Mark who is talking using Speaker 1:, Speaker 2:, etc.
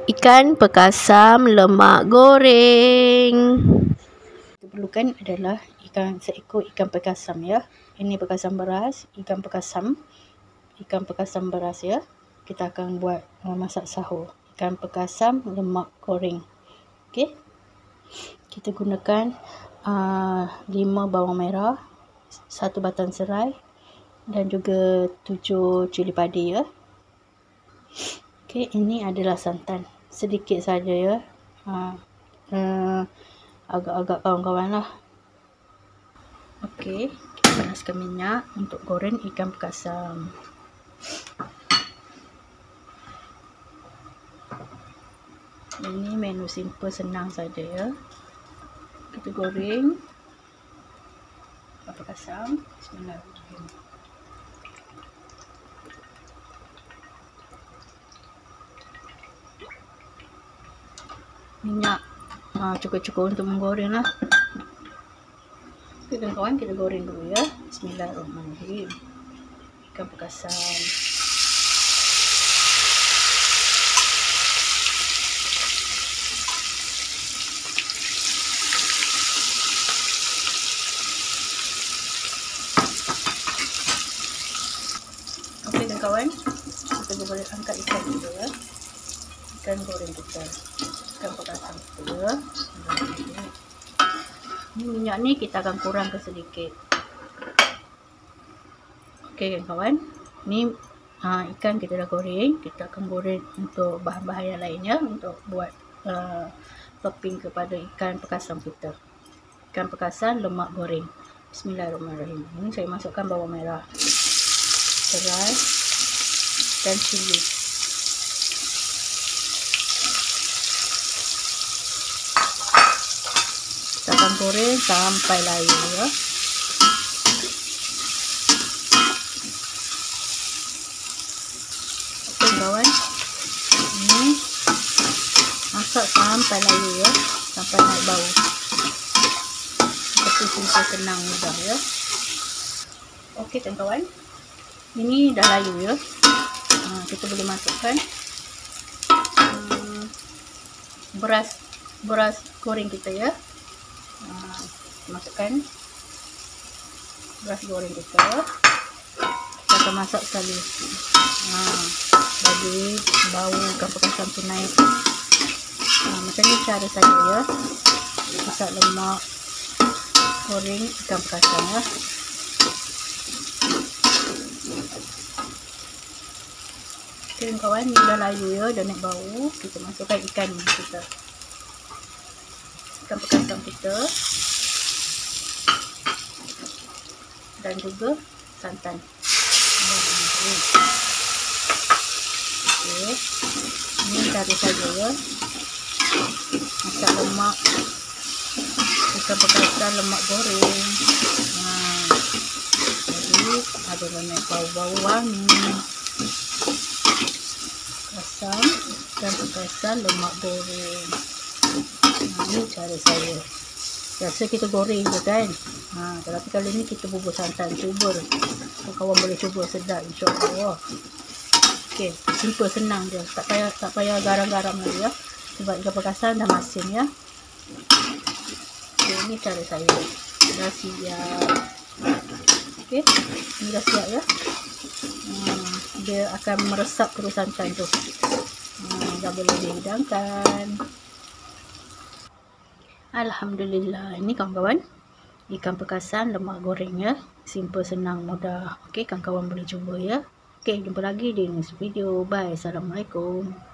Speaker 1: Ikan pekasam lemak goreng. Kita perlukan adalah seekor ikan pekasam ya. Ini pekasam beras, ikan pekasam beras ya. Kita akan buat masak sahur. Ikan pekasam lemak goreng. Okey. Kita gunakan 5 bawang merah, 1 batang serai dan juga 7 cili padi ya. Okey, ini adalah santan. Sedikit saja ya. Agak-agak kawan-kawan lah. Okey, kita panaskan minyak untuk goreng ikan pekasam. Ini menu simple, senang saja ya. Kita goreng ikan pekasam. Bismillahirrahmanirrahim. Minyak cukup-cukup untuk menggoreng lah. Okey kawan-kawan, kita goreng dulu ya. Bismillahirrahmanirrahim. Ikan pekasam. Okey kawan-kawan, kita boleh angkat ikan dulu ya. Ikan goreng kita, ikan pekasam kita ya. Minyak ni kita akan kurangkan sedikit. Okey kawan-kawan, ni ikan kita dah goreng. Kita akan goreng untuk bahan-bahan yang lainnya untuk buat topping kepada ikan pekasam kita. Ikan pekasam lemak goreng. Bismillahirrahmanirrahim. Ini saya masukkan bawang merah, serai dan cili. Kita akan goreng sampai layu ya. Okey kawan, ini masak sampai layu ya, sampai naik bau. Seperti simple, senang, mudah ya. Okey kawan, ini dah layu ya. Kita boleh masukkan beras goreng kita ya. Masukkan beras goreng kita. Kita akan masak sekali. Bagi bau ikan pekasam tu naik. Macam ni cara saya ya. Masak lemak goreng ikan pekasam ya. Okey kawan, ni dah layu ya, dah naik bau. Kita masukkan ikan kita, ikan pekasam kita, dan juga santan. Okey, ini cara saja ya. Masak lemak ikan pekasam lemak goreng. Jadi ada naik bau-bau wangi. Ikan pekasam lemak goreng. Ini cara saya. Biasa kita goreng je kan. Tapi kali ni kita bubur santan. Cuba. Kawan boleh cuba, sedap insya-Allah. Okey, simple, senang je. Tak payah garam-garam lagi ya. Sebab ikan pekasam dah masin ya. Okey, ini cara saya. Dah siap. Okey, ini dah siap ya. Dia akan meresap terus santan tu. Dah boleh dihidangkan. Alhamdulillah. Ini kawan-kawan, ikan pekasam lemak goreng ya. Simple, senang, mudah. Okey, kawan-kawan boleh cuba ya. Okey, jumpa lagi di next video. Bye. Assalamualaikum.